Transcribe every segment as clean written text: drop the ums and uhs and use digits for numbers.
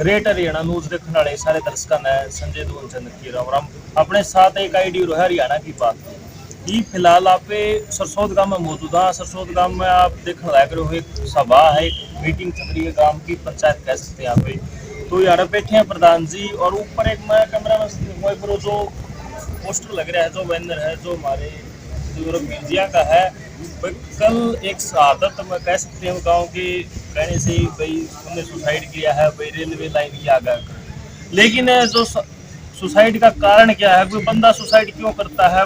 Great Haryana news देखने वाले सारे दर्शकों ने संजय धूमचंद की राम राम। अपने साथ एक आईडी है हरियाणा की बात। ये फिलहाल आप सरसोद गांव में मौजूद है। सरसोद गांव में आप देखने लग रहे हो एक सभा है, एक मीटिंग चल रही है, गांव की पंचायत कह सकते हैं यहाँ पे। तो यार बैठे हैं प्रधान जी और ऊपर एक मैं कैमरा में जो पोस्टर लग रहा है, जो बैनर है, जो हमारे जो म्यूजिया का है। कल एक शहादत में कह सकते हैं गांव के कहने से भाई उन्होंने सुसाइड किया है, भाई रेलवे लाइन की आगे। लेकिन जो सुसाइड का कारण क्या है, कोई बंदा सुसाइड क्यों करता है,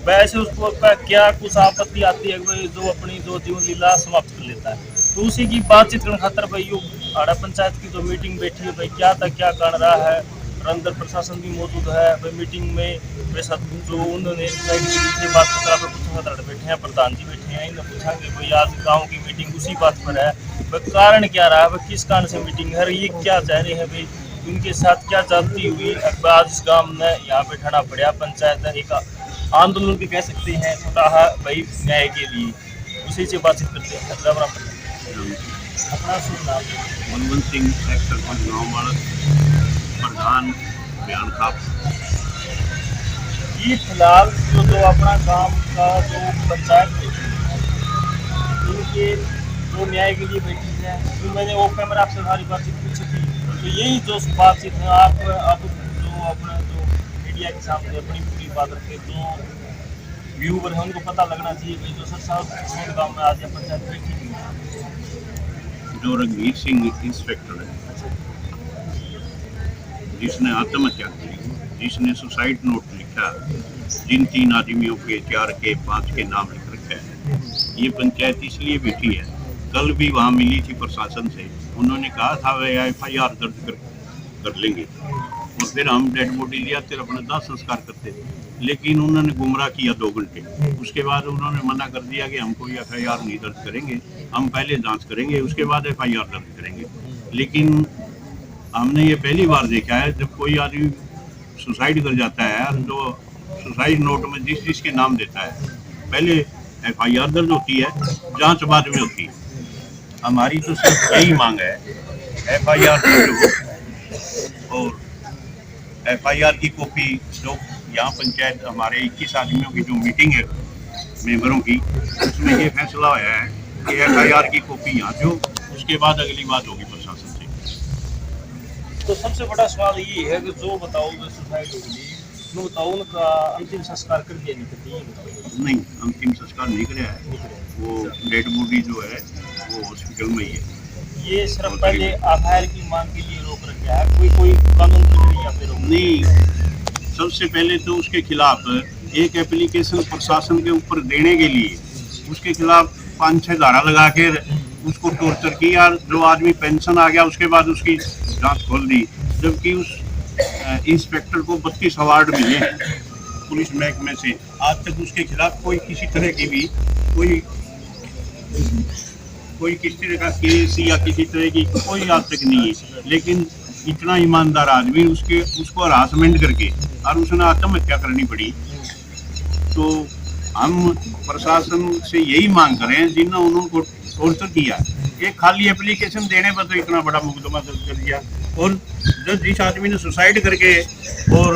वैसे उसको क्या कुछ आपत्ति आती है भाई जो अपनी जो जीवन लीला समाप्त कर लेता है। तो उसी की बातचीत करने खातर भाई यो आड़ा पंचायत की जो मीटिंग बैठी है, भाई क्या था क्या कारण रहा है, और अंदर प्रशासन भी मौजूद है भाई मीटिंग में। वैसा जो उन्होंने बात बैठे हैं, प्रधान जी बैठे हैं, इन्हें पूछांगे भाई आज गाँव की मीटिंग उसी बात पर है, भाई कारण क्या रहा है, किस कारण से मीटिंग है, ये क्या चाह रहे हैं भाई, उनके साथ क्या जाती हुई आज इस गांव में यहाँ बैठाना पड़ा। पंचायत एक आंदोलन भी कह सकते हैं छोटा भाई न्याय के लिए, उसी से बातचीत करते हैं। अपना शुभ नाम? मनमोहन सिंह, सरपंच गाँव बालक, प्रधान बयान साहब। ये फिलहाल जो अपना गांव का जो पंचायत इनके जो न्याय के लिए बैठी है, तो मैंने वो कैमरा आपसे सारी बातचीत पूछी थी। तो यही जो बातचीत है आप अब जो अपना जो मीडिया के सामने अपनी पूरी बात रखे, जो व्यूवर है उनको पता लगना चाहिए कि जो सर गाँव में आज पंचायत बैठी थी। जो रघुवीर सिंह इंस्पेक्टर है, जिसने आत्महत्या की, जिसने सुसाइड नोट लिखा, जिन 3 आदमियों के 4 के 5 के नाम लिख रखे हैं, ये पंचायत इसलिए बैठी है। कल भी वहाँ मिली थी प्रशासन से, उन्होंने कहा था वे FIR दर्ज कर लेंगे और फिर हम डेड बॉडी लिया फिर अपना दाह संस्कार करते। लेकिन उन्होंने गुमराह किया 2 घंटे। उसके बाद उन्होंने मना कर दिया कि हम कोई FIR नहीं दर्ज करेंगे, हम पहले जांच करेंगे उसके बाद FIR दर्ज करेंगे। लेकिन हमने ये पहली बार देखा है जब कोई आदमी सुसाइड कर जाता है, जो सुसाइड नोट में जिसके नाम देता है पहले FIR दर्ज होती है, जांच बाद में होती है। हमारी तो सिर्फ यही मांग है FIR दर्ज हो और FIR की कॉपी। जो यहाँ पंचायत हमारे 21 आदमियों की जो मीटिंग है मेंबरों की, उसमें ये फैसला होया है कि FIR की कॉपी यहाँ जो उसके बाद अगली बात होगी प्रशासन से। तो सबसे बड़ा सवाल ये है कि जो बताओ सुसाइड हो गई, तो बताओ उनका अंतिम संस्कार कर दिया नहीं करती? नहीं, अंतिम संस्कार नहीं कराया है, वो डेड बॉडी जो है वो हॉस्पिटल में ही है। ये सिर्फ पहले FIR की मांग के लिए रोक रखा है, कोई कानून प्रक्रिया पे रोक नहीं। सबसे पहले तो उसके खिलाफ एक एप्लीकेशन प्रशासन के ऊपर देने के लिए उसके खिलाफ 5-6 धारा लगा के उसको टॉर्चर किया। जो आदमी पेंशन आ गया उसके बाद उसकी जांच खोल दी, जबकि उस इंस्पेक्टर को 32 अवार्ड मिले हैं पुलिस महकमे से। आज तक उसके खिलाफ कोई किसी तरह की भी कोई किसी तरह का केस या किसी तरह की कोई आज तक नहीं है। लेकिन इतना ईमानदार आदमी उसको हरासमेंट करके और उसने आत्महत्या करनी पड़ी। तो हम प्रशासन से यही मांग करें जिन्होंने उनको टॉर्चर किया, एक खाली एप्लीकेशन देने पर तो इतना बड़ा मुकदमा दर्ज कर दिया। और जिस आदमी ने सुसाइड करके और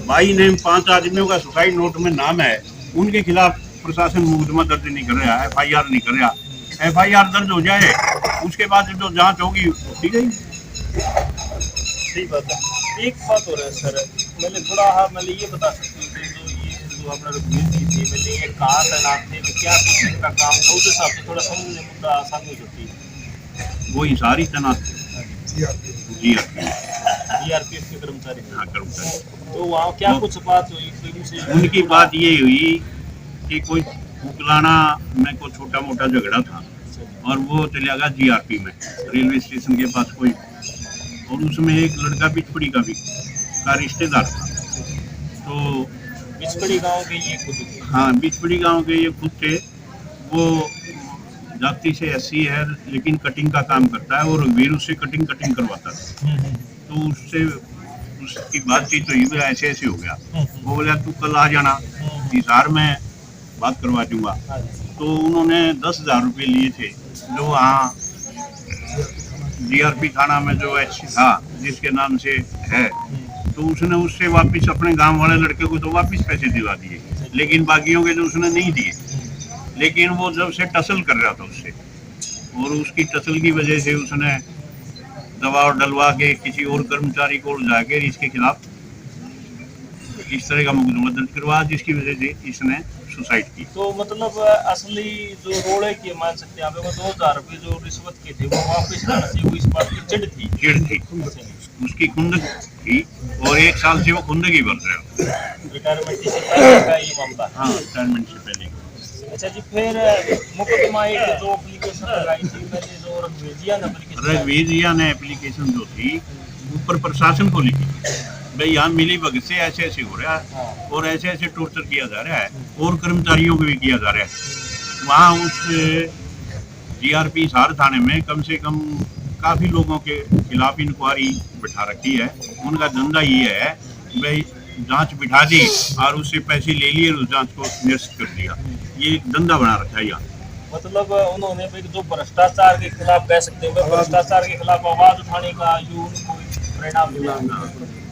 बाई नेम 5 आदमियों का सुसाइड नोट में नाम है, उनके खिलाफ प्रशासन मुकदमा दर्ज नहीं कर रहा, FIR नहीं कर रहा। FIR दर्ज हो जाए उसके बाद जो जांच होगी ठीक है। सही बात है। एक बात हो रहा है सर, मैंने थोड़ा मैंने ये बता सकती हूँ जो अपना रघुवीर जी थी, मैंने ये कहा तैनात थे, क्या कुछ का काम था, उस हिसाब से थोड़ा समझने मुद्दा आसानी हो सकती है। वो सारी तैनात GRPF के कर्मचारी। हाँ, कर्मचारी। तो वहाँ क्या कुछ बात हुई? उनकी बात ये हुई कि कोई उकलाना में कोई छोटा मोटा झगड़ा था और वो चला गया GRP में, रेलवे स्टेशन के पास कोई, और उसमें एक लड़का बिचपड़ी का रिश्तेदार था। तो बिचपड़ी गांव के ये खुद, हाँ, बिचपड़ी गांव के ये खुद थे। वो जाति से SC है लेकिन कटिंग का काम करता है और रघुवीर उससे कटिंग करवाता था। तो उसकी बातचीत हुई, ऐसे हो गया। वो बोला तू कल आ जाना, हिसार में बात करवा दूंगा। तो उन्होंने 10,000 रुपये लिए थे जो वहाँ जीआरपी थाना में जो एच था जिसके नाम से है, तो उसने उससे वापस अपने गांव वाले लड़के को तो वापस पैसे दिला दिए, लेकिन बाकियों के जो उसने नहीं दिए। लेकिन वो जब से टसल कर रहा था उससे, और उसकी टसल की वजह से उसने दबाव डलवा के किसी और कर्मचारी को जाकर इसके खिलाफ इस तरह का मुकदमा दर्ज करवा, जिसकी वजह से इसने सुसाइड की। तो मतलब असली जो रोड है कि मान सकते हैं, वो 2000 रुपये जो रिश्वत के थे वो वापस लाना चाहिए, वो इस बात की चिढ़ थी। उसकी खुंदक थी, और 1 साल से वो खुंदक ही भर रहा है। रिटायरमेंट से पहले का ये मामला। हाँ, रिटायरमेंट से पहले। अच्छा जी, फिर मुकदमा एक जो एप्लीकेशन लगाई थी मैंने, जो रघुवीर ने एप्लीकेशन जो थी ऊपर प्रशासन को लिखी, भाई यहाँ मिली भगत से ऐसे ऐसे हो रहा है, और ऐसे ऐसे टॉर्चर किया जा रहा है, और कर्मचारियों को भी किया जा रहा है। वहाँ उस जीआरपी हिसार थाने में कम से कम काफ़ी लोगों के खिलाफ इंक्वायरी बिठा रखी है। उनका धंधा ये है भाई, जांच बिठा दी और उससे पैसे ले लिए, उस जांच को निरस्त कर दिया। ये एक धंधा बना रखा है यहाँ। मतलब उन्होंने जो भ्रष्टाचार के खिलाफ कह सकते हैं, भ्रष्टाचार के खिलाफ आवाज उठाने का यूं कोई परिणाम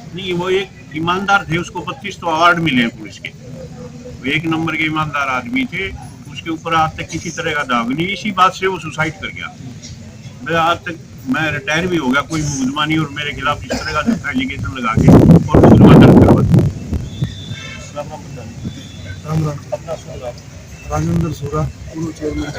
नहीं, वो एक ईमानदार थे, उसको 25 तो अवार्ड मिले हैं पुलिस के। वो 1 नंबर के ईमानदार आदमी थे, उसके ऊपर आज तक किसी तरह का दाग नहीं। इसी बात से वो सुसाइड कर गया। मैं आज तक मैं रिटायर भी हो गया, कोई मुकदमा नहीं, और मेरे खिलाफ इस तरह का एलिगेशन लगा के और मुकदमा दर्ज करवा दिया। राजेंद्र सोरा, पूर्व चेयरमैन।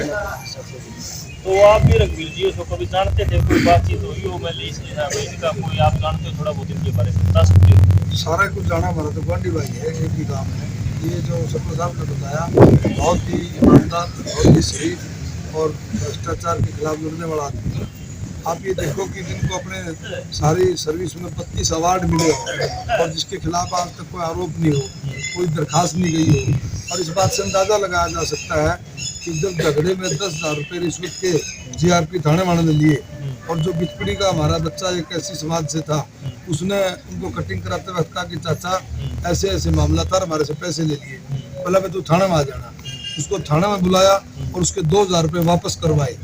तो आप भी रघुवीर जी उसको कभी जानते थे, कोई बातचीत हुई हो? मैं इनका कोई आप जानते हो थोड़ा बहुत इनके बारे में बता सकते हो? सारा कुछ जाना हमारा तो गुआंढी भाई है, एक ही काम है। ये जो सपना साहब ने बताया, बहुत ही ईमानदार, बहुत ही शरीफ और भ्रष्टाचार के खिलाफ लड़ने वाला आदमी है। आप ये देखो कि जिनको अपने सारी सर्विस में 25 अवार्ड मिले हो, और जिसके खिलाफ आज तक कोई आरोप नहीं हो, कोई दरखास्त नहीं गई हो, और इस बात से अंदाज़ा लगाया जा सकता है कि जब झगड़े में 10,000 रुपये रिश्वत के जीआरपी थाने वाले ने लिए, और जो बिचपड़ी का हमारा बच्चा एक ऐसी समाज से था, उसने उनको कटिंग कराते वक्त कहा कि चाचा ऐसे ऐसे मामला था, हमारे से पैसे ले लिए, बोला मैं तू थाने में आ जाना। उसको थाने में बुलाया और उसके 2,000 रुपये वापस करवाए।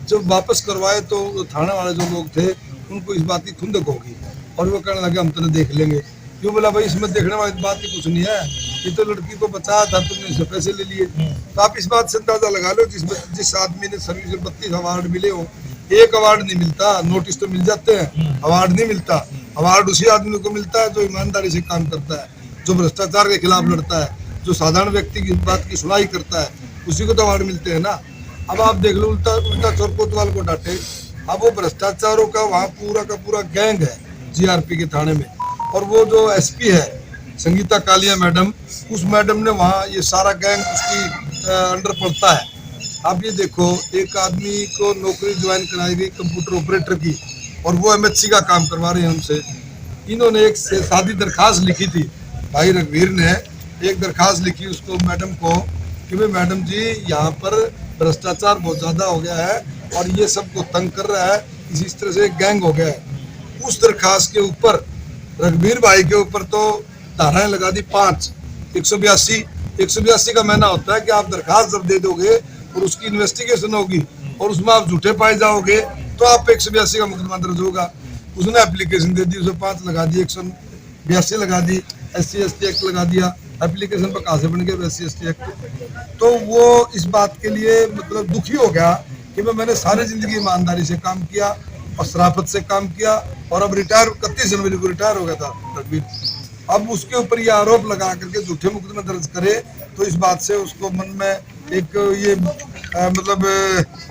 जब वापस करवाए तो थाने वाले जो लोग थे उनको इस बात की खुंदक होगी, और वो कहने लगे हम तुम्हें देख लेंगे। क्यों? बोला भाई इसमें देखने वाली बात ही कुछ नहीं है, ये तो लड़की को बचाया था, तुमने इससे पैसे ले लिए। तो आप इस बात से अंदाजा लगा लो, जिस आदमी ने सर्विस में 32 अवार्ड मिले हो, एक अवार्ड नहीं मिलता, नोटिस तो मिल जाते हैं, अवार्ड नहीं मिलता। अवार्ड उसी आदमी को मिलता है जो ईमानदारी से काम करता है, जो भ्रष्टाचार के खिलाफ लड़ता है, जो साधारण व्यक्ति की बात की सुनाई करता है, उसी को तो अवार्ड मिलते हैं ना। अब आप देख लो, उल्टा चोर कोतवाल को डांटे। अब वो भ्रष्टाचारों का वहाँ पूरा का पूरा गैंग है जीआरपी के थाने में, और वो जो एसपी है संगीता कालिया मैडम, उस मैडम ने वहाँ ये सारा गैंग उसकी अंडर पड़ता है। आप ये देखो, एक आदमी को नौकरी ज्वाइन कराई गई कंप्यूटर ऑपरेटर की, और वो एमएचसी का काम करवा रहे हैं हमसे। इन्होंने एक सादी दरखास्त लिखी थी, भाई रघुवीर ने एक दरखास्त लिखी उसको मैडम को कि भाई मैडम जी यहाँ पर भ्रष्टाचार बहुत ज़्यादा हो गया है, और ये सबको तंग कर रहा है, इस तरह से एक गैंग हो गया है। उस दरखास्त के ऊपर रघुवीर भाई के ऊपर तो धाराएं लगा दी 5, 182 का महीना होता है कि आप दरखास्त जब दे दोगे और उसकी इन्वेस्टिगेशन होगी और उसमें आप झूठे पाए जाओगे तो आप 182 का मुकदमा दर्ज होगा। उसने एप्लीकेशन दे दी, उसे 5 लगा दी, 182 लगा दी, SC/ST एक्ट लगा दिया। एप्लीकेशन पर कहाँ से बन गया SC/ST एक्ट? तो वो इस बात के लिए मतलब दुखी हो गया कि मैंने सारी जिंदगी ईमानदारी से काम किया और शराफत से काम किया, और अब 31 जनवरी को रिटायर हो गया था रघुवीर। अब उसके ऊपर ये आरोप लगा करके झूठे मुकदमे दर्ज करे, तो इस बात से उसको मन में एक ये मतलब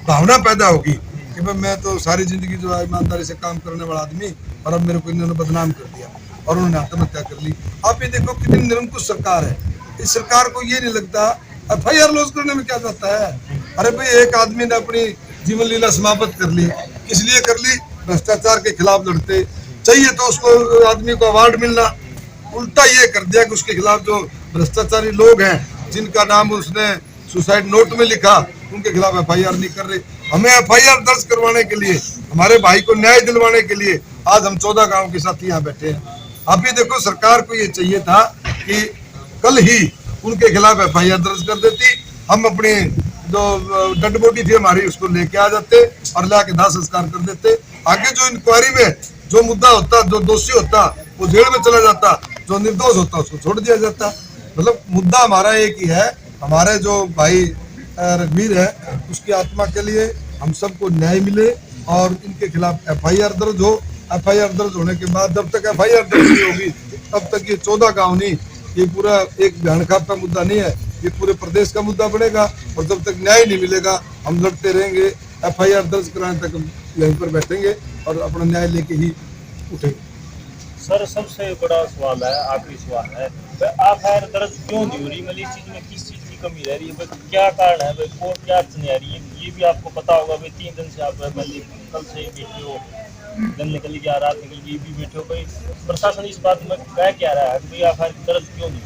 भावना पैदा होगी कि मैं तो सारी जिंदगी जो है ईमानदारी से काम करने वाला आदमी, और अब मेरे को इन्होंने बदनाम कर दिया और उन्होंने आत्महत्या कर ली। आप ये देखो कितनी निरंकुश सरकार है। इस सरकार को ये नहीं लगता FIR लॉन्च करने में क्या जाता है। अरे भाई, एक आदमी ने अपनी जीवन लीला समाप्त कर ली, इसलिए कर ली भ्रष्टाचार के खिलाफ लड़ते, चाहिए तो उसको आदमी को अवार्ड मिलना। उल्टा ये कर दिया कि उसके खिलाफ जो भ्रष्टाचारी लोग हैं जिनका नाम उसने सुसाइड नोट में लिखा, उनके खिलाफ FIR नहीं कर रहे। हमें FIR दर्ज करवाने के लिए, हमारे भाई को न्याय दिलवाने के लिए आज हम 14 गाँव के साथ यहाँ बैठे हैं। आप ये देखो, सरकार को ये चाहिए था कि कल ही उनके खिलाफ FIR दर्ज कर देती, हम अपनी जो डेड बॉडी थी हमारी उसको लेके आ जाते और लाके दाह संस्कार कर देते। आगे जो इंक्वायरी में जो मुद्दा होता, जो दोषी होता वो जेल में चला जाता, जो निर्दोष होता उसको छोड़ दिया जाता। मतलब मुद्दा हमारा एक ही है, हमारे जो भाई रघुवीर है उसकी आत्मा के लिए हम सबको न्याय मिले और इनके खिलाफ FIR दर्ज हो। FIR दर्ज होने के बाद जब तक FIR दर्ज नहीं होगी तब तक ये 14 गांव नहीं, ये पूरा एक भयानखाप का मुद्दा नहीं है, ये पूरे प्रदेश का मुद्दा बनेगा। और जब तक न्याय नहीं मिलेगा हम लड़ते रहेंगे, FIR दर्ज कराने तक हम यहीं पर बैठेंगे और अपना न्याय लेके ही उठेंगे। सर सबसे बड़ा सवाल है, आखिरी सवाल है, FIR दर्ज क्यों नहीं हो रही? मतलब इस चीज में किस चीज की कमी रह रही है? क्या कारण है? कोर्ट क्या अड़चने आ रही है? ये भी आपको पता होगा। 3 दिन से आप कल से बैठे हो, दिन निकल गया, रात निकल गई, भी बैठे हो। भाई प्रशासन इस बात में क्या रहा है कि FIR दर्ज क्यों नहीं?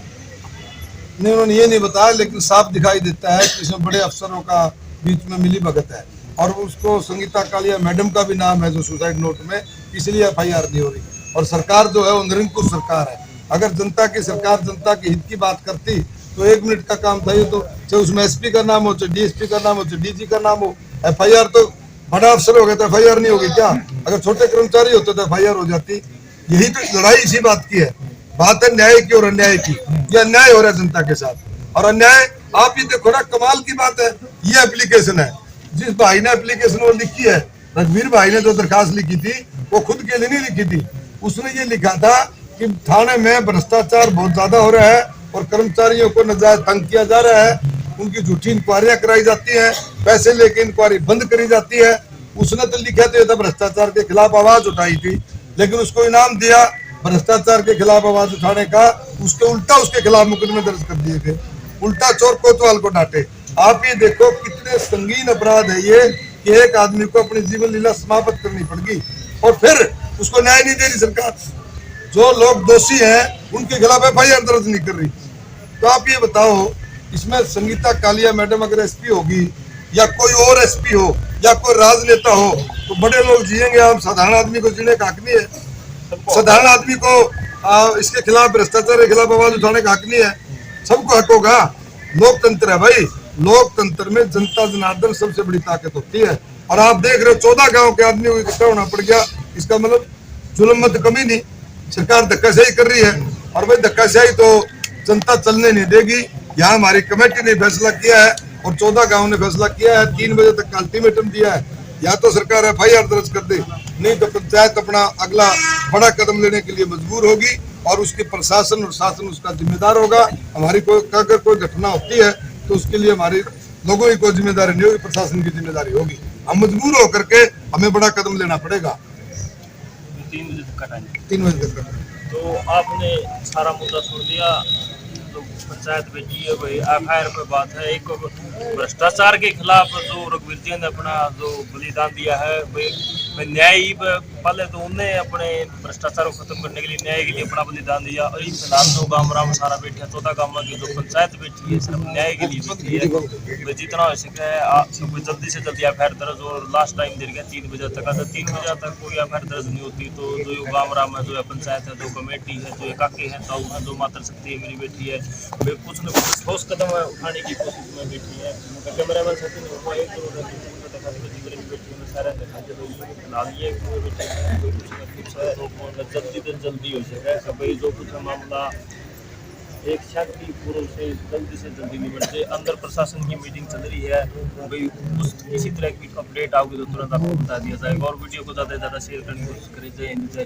उन्होंने ये नहीं बताया, लेकिन साफ दिखाई देता है कि इसमें बड़े अफसरों का बीच में मिली भगत है और उसको संगीता कालिया मैडम का भी नाम है जो सुसाइड नोट में, इसलिए FIR नहीं हो रही। और सरकार जो है वो निरंकुश सरकार है। अगर जनता की सरकार जनता के हित की बात करती तो 1 मिनट का काम था ये, तो चाहे उसमें SP का नाम हो, चाहे DSP का नाम हो, चाहे DG का नाम हो। FIR तो बड़ा अफसर हो गया तो FIR नहीं होगी क्या? अगर छोटे कर्मचारी होते तो FIR हो जाती। यही तो लड़ाई इसी बात की है, बात है न्याय की और अन्याय की। ये अन्याय हो रहा है जनता के साथ और अन्याय आप ये देखो ना, कमाल की बात है। ये एप्लीकेशन है, जिस भाई ने एप्लीकेशन वो लिखी है, रघुवीर भाई ने जो दरखास्त लिखी थी वो खुद के लिए नहीं लिखी थी। उसने ये लिखा था कि थाने में भ्रष्टाचार बहुत ज्यादा हो रहा है और कर्मचारियों को नाजायज तंग किया जा रहा है, उनकी झूठी इंक्वायरियां कराई जाती हैं, पैसे लेके इंक्वायरी बंद करी जाती है। उसने तो लिखा तो ये था भ्रष्टाचार के खिलाफ आवाज उठाई थी, लेकिन उसको इनाम दिया भ्रष्टाचार के खिलाफ आवाज उठाने का, उसके उल्टा उसके खिलाफ मुकदमे दर्ज कर दिए गए, उल्टा चोर कोतवाल को डांटे। आप ये देखो कितने संगीन अपराध है ये कि एक आदमी को अपनी जीवन लीला समाप्त करनी पड़गी और फिर उसको न्याय नहीं दे रही सरकार। जो लोग दोषी हैं उनके खिलाफ FIR दर्ज नहीं कर रही। तो आप ये बताओ, इसमें संगीता कालिया मैडम अगर SP होगी या कोई और SP हो या कोई राजनेता हो तो बड़े लोग जिएंगे, हम साधारण आदमी को जीने का हक नहीं है। साधारण आदमी को इसके खिलाफ, भ्रष्टाचार के खिलाफ आवाज उठाने का हक नहीं है। सबको हक होगा। लोकतंत्र है भाई, लोकतंत्र में जनता जनार्दन सबसे बड़ी ताकत होती है। और आप देख रहे हो 14 गांव के आदमियों को इकट्ठा होना पड़ गया, इसका मतलब जुल्म में तो कमी नहीं, सरकार धक्काशाही कर रही है। और भाई धक्काशाही तो जनता चलने नहीं देगी। यहाँ हमारी कमेटी ने फैसला किया है और 14 गांव ने फैसला किया है, 3 बजे तक का अल्टीमेटम दिया है। या तो सरकार FIR दर्ज कर दे, नहीं तो पंचायत अपना अगला बड़ा कदम लेने के लिए मजबूर होगी और उसके प्रशासन और शासन उसका जिम्मेदार होगा। हमारी अगर कोई घटना होती है तो उसके लिए हमारे लोगों की कोई जिम्मेदारी नहीं होगी, प्रशासन की जिम्मेदारी होगी। हम मजबूर होकर के हमें बड़ा कदम लेना पड़ेगा। 3 बजे तक का टाइम। 3 बजे तक। तो आपने सारा मुद्दा सुन लिया, तो पंचायत बैठी है भाई, FIR पे बात है। एक भ्रष्टाचार के खिलाफ जो रघुवीर जी ने अपना जो बलिदान दिया है भाई, न्याय ही पहले तो उन्हें अपने भ्रष्टाचार को खत्म करने के लिए न्याय के लिए अपना बलिदान दिया। और फिलहाल तो गाँव राम सारा बैठे, 14 गाँव की जो पंचायत बैठी है सिर्फ न्याय के लिए बैठी है। भाई जितना हो सके आप जल्दी से जल्दी FIR दर्ज, और लास्ट टाइम दे गया 3 बजे तक। अगर 3 बजे तक कोई FIR दर्ज नहीं होती तो जो गाँव राम है, जो पंचायत है, जो कमेटी है, जो काके हैं, ताऊ है, जो मात्र शक्ति है मेरी बैठी है, वे कुछ न कुछ ठोस कदम उठाने की कोशिश में बैठी है। कैमरामैन सचिन जल्दी से जल्दी हो सके भाई, जो कुछ मामला एक शांतिपूर्व से जल्दी निपट जाए। अंदर प्रशासन की मीटिंग चल रही है भाई, उस किसी तरह की अपडेट आओगी तो तुरंत आपको बता दिया जाएगा। और वीडियो को ज़्यादा से ज़्यादा शेयर करने की कोशिश करें। जय हिंद, जय